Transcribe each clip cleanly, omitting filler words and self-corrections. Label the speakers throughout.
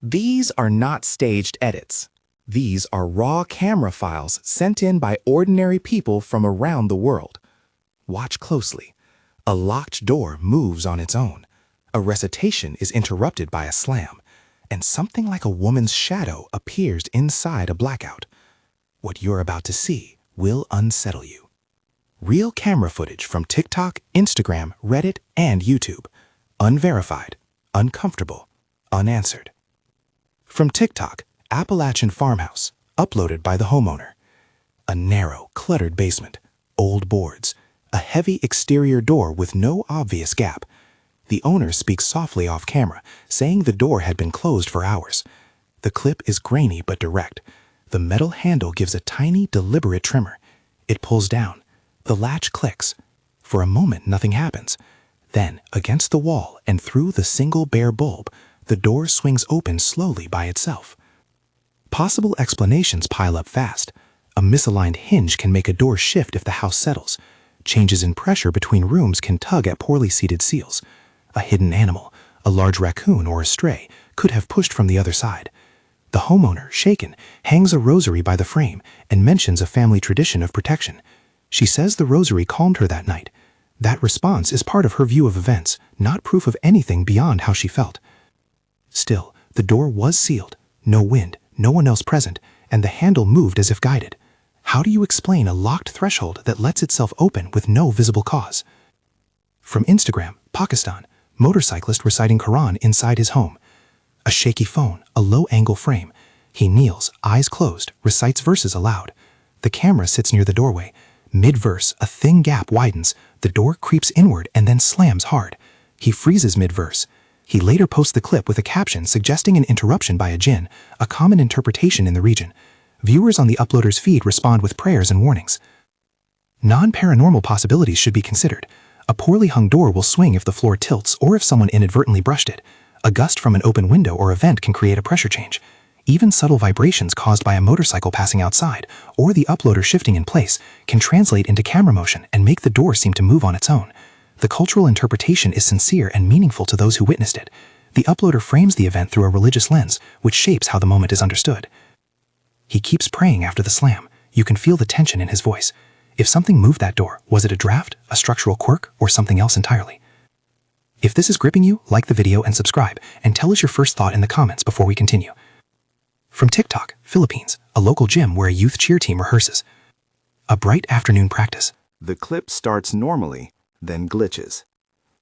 Speaker 1: These are not staged edits. These are raw camera files sent in by ordinary people from around the world. Watch closely. A locked door moves on its own. A recitation is interrupted by a slam, and something like a woman's shadow appears inside a blackout. What you're about to see will unsettle you. Real camera footage from TikTok, Instagram, Reddit, and YouTube. Unverified, uncomfortable, unanswered. From TikTok, Appalachian farmhouse, uploaded by the homeowner. A narrow, cluttered basement, old boards, a heavy exterior door with no obvious gap. The owner speaks softly off camera, saying the door had been closed for hours. The clip is grainy but direct. The metal handle gives a tiny, deliberate tremor. It pulls down. The latch clicks. For a moment, nothing happens. Then, against the wall and through the single bare bulb, the door swings open slowly by itself. Possible explanations pile up fast. A misaligned hinge can make a door shift if the house settles. Changes in pressure between rooms can tug at poorly seated seals. A hidden animal, a large raccoon or a stray, could have pushed from the other side. The homeowner, shaken, hangs a rosary by the frame and mentions a family tradition of protection. She says the rosary calmed her that night. That response is part of her view of events, not proof of anything beyond how she felt. Still, the door was sealed, no wind, no one else present, and the handle moved as if guided. How do you explain a locked threshold that lets itself open with no visible cause? From Instagram, Pakistan, motorcyclist reciting Quran inside his home. A shaky phone, a low-angle frame. He kneels, eyes closed, recites verses aloud. The camera sits near the doorway. Mid-verse, a thin gap widens. The door creeps inward and then slams hard. He freezes mid-verse. He later posts the clip with a caption suggesting an interruption by a jinn, a common interpretation in the region. Viewers on the uploader's feed respond with prayers and warnings. Non-paranormal possibilities should be considered. A poorly hung door will swing if the floor tilts or if someone inadvertently brushed it. A gust from an open window or a vent can create a pressure change. Even subtle vibrations caused by a motorcycle passing outside or the uploader shifting in place can translate into camera motion and make the door seem to move on its own. The cultural interpretation is sincere and meaningful to those who witnessed it. The uploader frames the event through a religious lens, which shapes how the moment is understood. He keeps praying after the slam. You can feel the tension in his voice. If something moved that door, was it a draft, a structural quirk, or something else entirely? If this is gripping you, like the video and subscribe, and tell us your first thought in the comments before we continue. From TikTok, Philippines, a local gym where a youth cheer team rehearses. A bright afternoon practice.
Speaker 2: The clip starts normally, then glitches.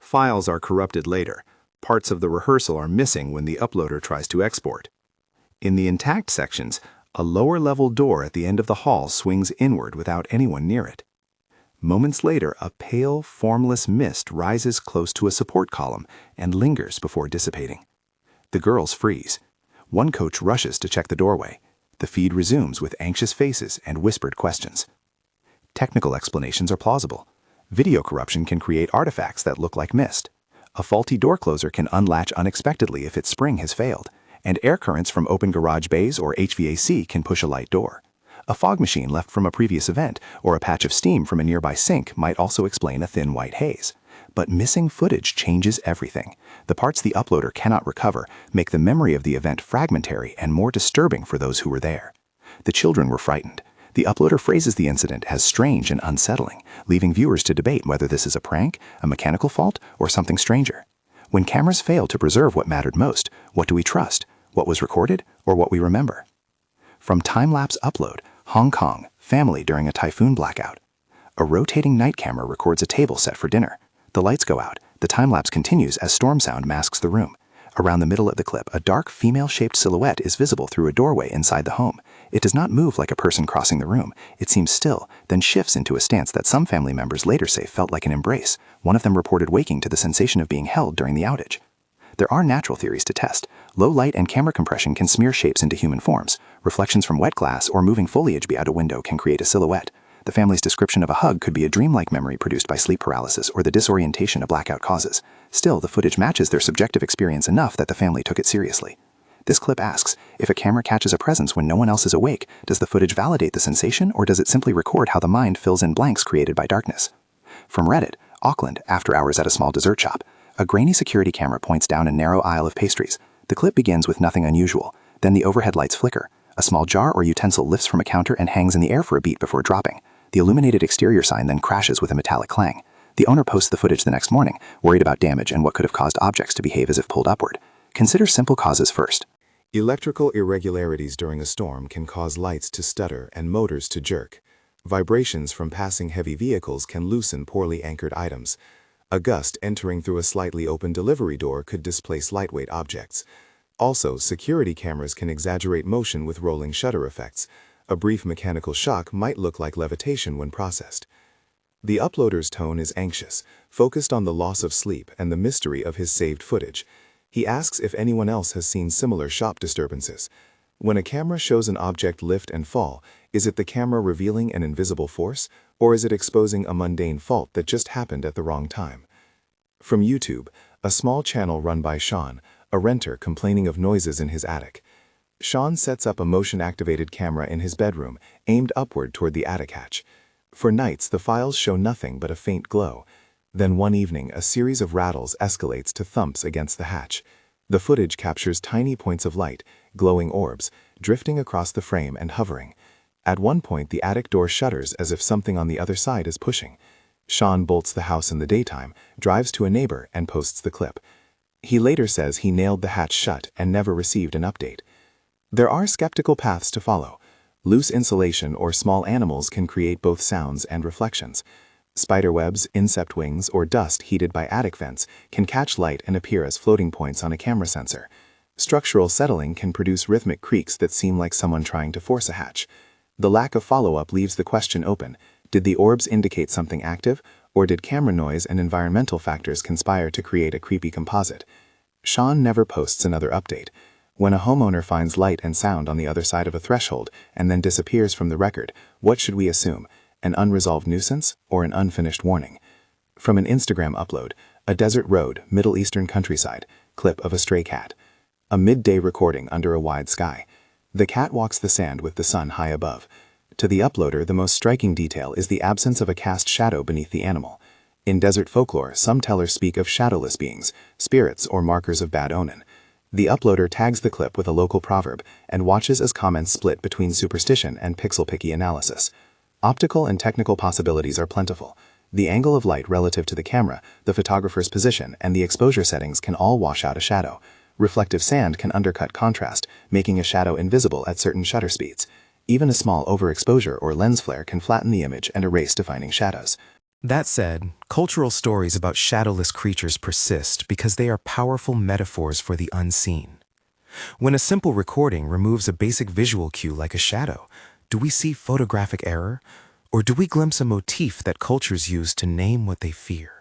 Speaker 2: Files are corrupted later. Parts of the rehearsal are missing when the uploader tries to export. In the intact sections, a lower-level door at the end of the hall swings inward without anyone near it. Moments later, a pale, formless mist rises close to a support column and lingers before dissipating. The girls freeze. One coach rushes to check the doorway. The feed resumes with anxious faces and whispered questions. Technical explanations are plausible. Video corruption can create artifacts that look like mist. A faulty door closer can unlatch unexpectedly if its spring has failed, and air currents from open garage bays or HVAC can push a light door. A fog machine left from a previous event or a patch of steam from a nearby sink might also explain a thin white haze. But missing footage changes everything. The parts the uploader cannot recover make the memory of the event fragmentary and more disturbing for those who were there. The children were frightened. The uploader phrases the incident as strange and unsettling, leaving viewers to debate whether this is a prank, a mechanical fault, or something stranger. When cameras fail to preserve what mattered most, what do we trust? What was recorded or what we remember? From time-lapse upload, Hong Kong, family during a typhoon blackout. A rotating night camera records a table set for dinner. The lights go out. The time-lapse continues as storm sound masks the room. Around the middle of the clip, a dark female-shaped silhouette is visible through a doorway inside the home. It does not move like a person crossing the room. It seems still, then shifts into a stance that some family members later say felt like an embrace. One of them reported waking to the sensation of being held during the outage. There are natural theories to test. Low light and camera compression can smear shapes into human forms. Reflections from wet glass or moving foliage beyond a window can create a silhouette. The family's description of a hug could be a dreamlike memory produced by sleep paralysis or the disorientation a blackout causes. Still, the footage matches their subjective experience enough that the family took it seriously. This clip asks, if a camera catches a presence when no one else is awake, does the footage validate the sensation or does it simply record how the mind fills in blanks created by darkness? From Reddit, Auckland, after hours at a small dessert shop. A grainy security camera points down a narrow aisle of pastries.
Speaker 3: The clip begins with nothing unusual. Then the overhead lights flicker. A small jar or utensil lifts from a counter and hangs in the air for a beat before dropping. The illuminated exterior sign then crashes with a metallic clang. The owner posts the footage the next morning, worried about damage and what could have caused objects to behave as if pulled upward. Consider simple causes first.
Speaker 1: Electrical irregularities during a storm can cause lights to stutter and motors to jerk. Vibrations from passing heavy vehicles can loosen poorly anchored items. A gust entering through a slightly open delivery door could displace lightweight objects. Also, security cameras can exaggerate motion with rolling shutter effects. A brief mechanical shock might look like levitation when processed. The uploader's tone is anxious, focused on the loss of sleep and the mystery of his saved footage. He asks if anyone else has seen similar shop disturbances. When a camera shows an object lift and fall, is it the camera revealing an invisible force, or is it exposing a mundane fault that just happened at the wrong time? From YouTube, a small channel run by Sean, a renter complaining of noises in his attic. Sean sets up a motion-activated camera in his bedroom, aimed upward toward the attic hatch. For nights, the files show nothing but a faint glow. Then one evening, a series of rattles escalates to thumps against the hatch. The footage captures tiny points of light, glowing orbs, drifting across the frame and hovering. At one point, the attic door shudders as if something on the other side is pushing. Sean bolts the house in the daytime, drives to a neighbor, and posts the clip. He later says he nailed the hatch shut and never received an update. There are skeptical paths to follow. Loose insulation or small animals can create both sounds and reflections. Spiderwebs, insect wings, or dust heated by attic vents can catch light and appear as floating points on a camera sensor. Structural settling can produce rhythmic creaks that seem like someone trying to force a hatch. The lack of follow-up leaves the question open. Did the orbs indicate something active, or did camera noise and environmental factors conspire to create a creepy composite? Sean never posts another update. When a homeowner finds light and sound on the other side of a threshold and then disappears from the record, what should we assume? An unresolved nuisance or an unfinished warning? From an Instagram upload, a desert road, Middle Eastern countryside, clip of a stray cat. A midday recording under a wide sky. The cat walks the sand with the sun high above. To the uploader, the most striking detail is the absence of a cast shadow beneath the animal. In desert folklore, some tellers speak of shadowless beings, spirits, or markers of bad omen. The uploader tags the clip with a local proverb and watches as comments split between superstition and pixel-picky analysis. Optical and technical possibilities are plentiful. The angle of light relative to the camera, the photographer's position, and the exposure settings can all wash out a shadow. Reflective sand can undercut contrast, making a shadow invisible at certain shutter speeds. Even a small overexposure or lens flare can flatten the image and erase defining shadows.
Speaker 4: That said, cultural stories about shadowless creatures persist because they are powerful metaphors for the unseen. When a simple recording removes a basic visual cue like a shadow, do we see photographic error, or do we glimpse a motif that cultures use to name what they fear?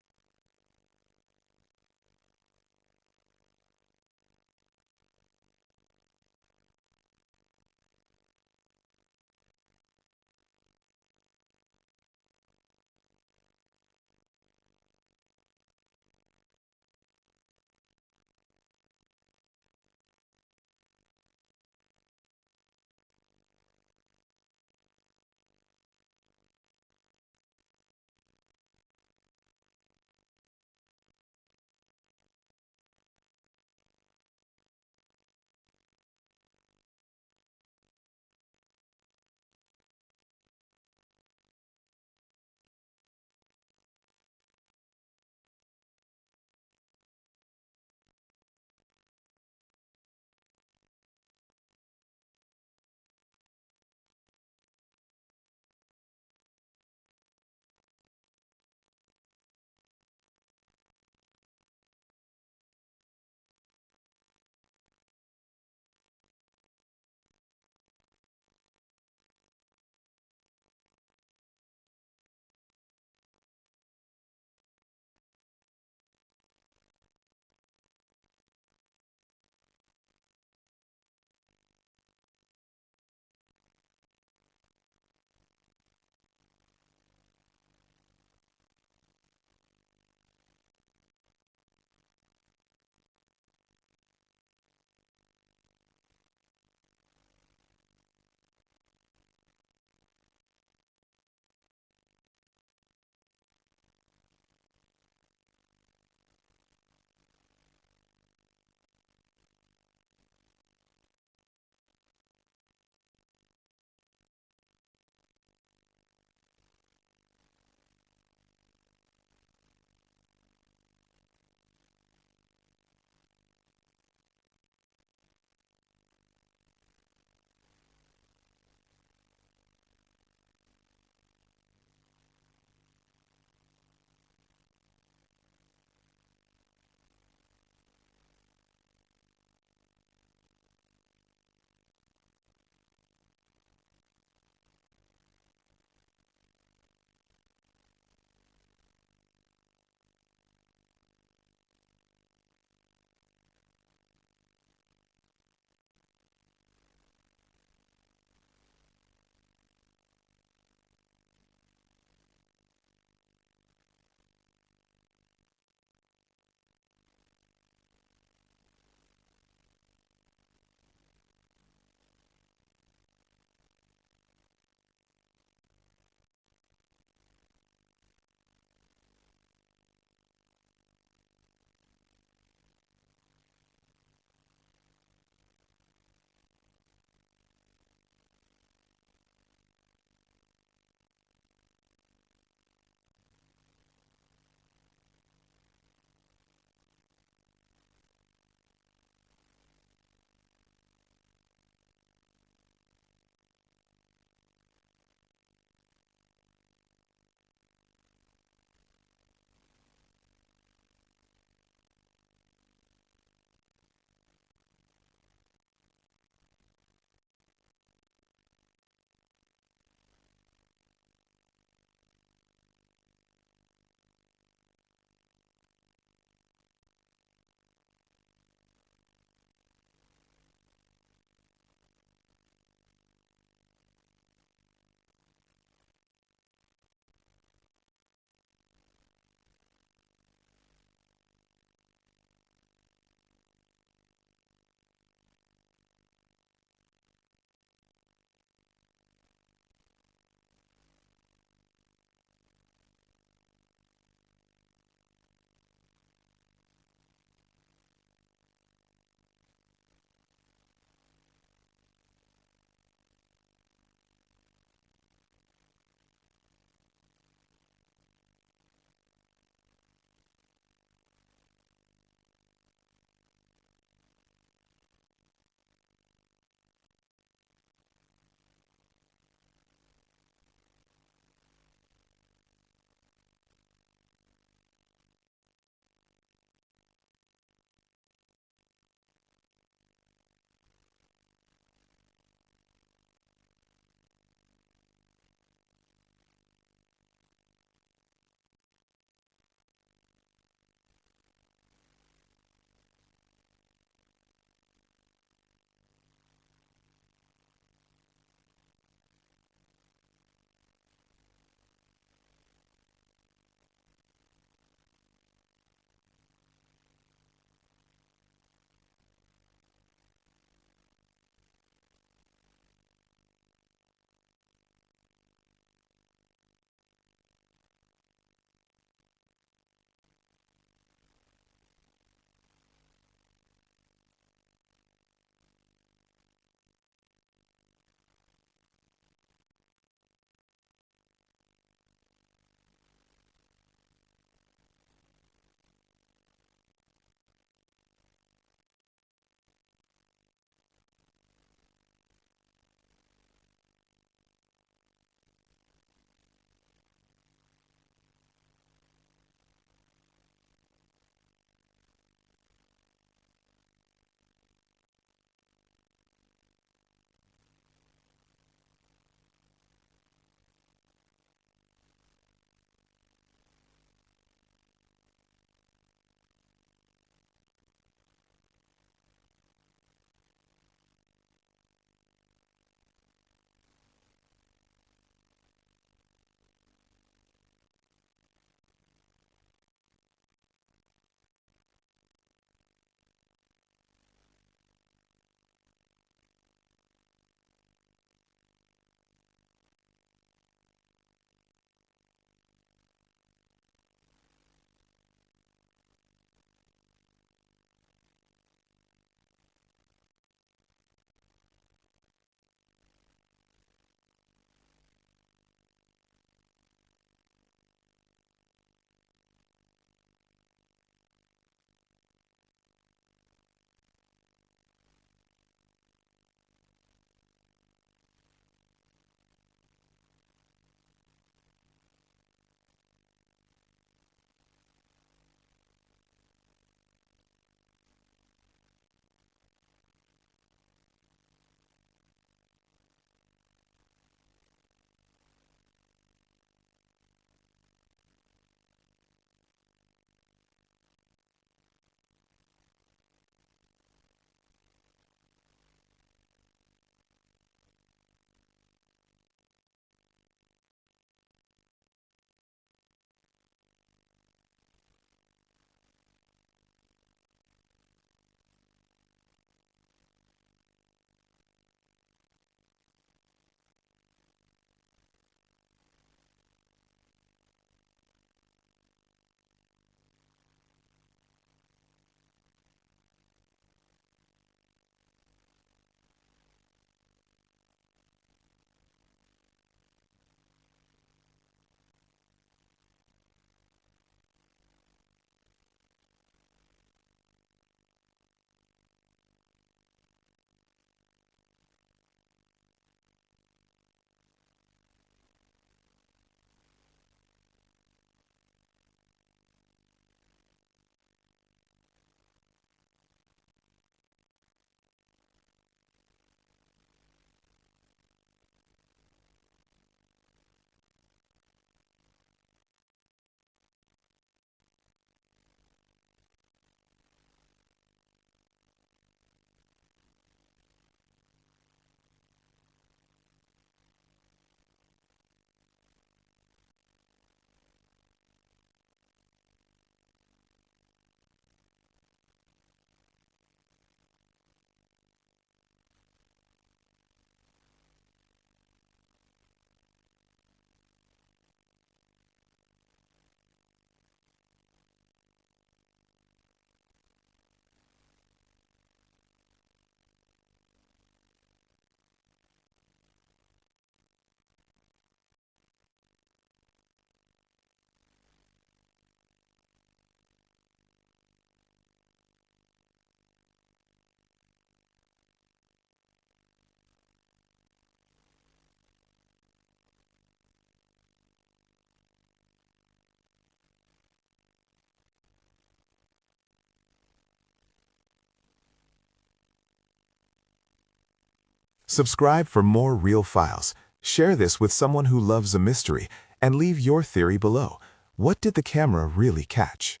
Speaker 1: Subscribe for more real files. Share this with someone who loves a mystery, and leave your theory below. What did the camera really catch?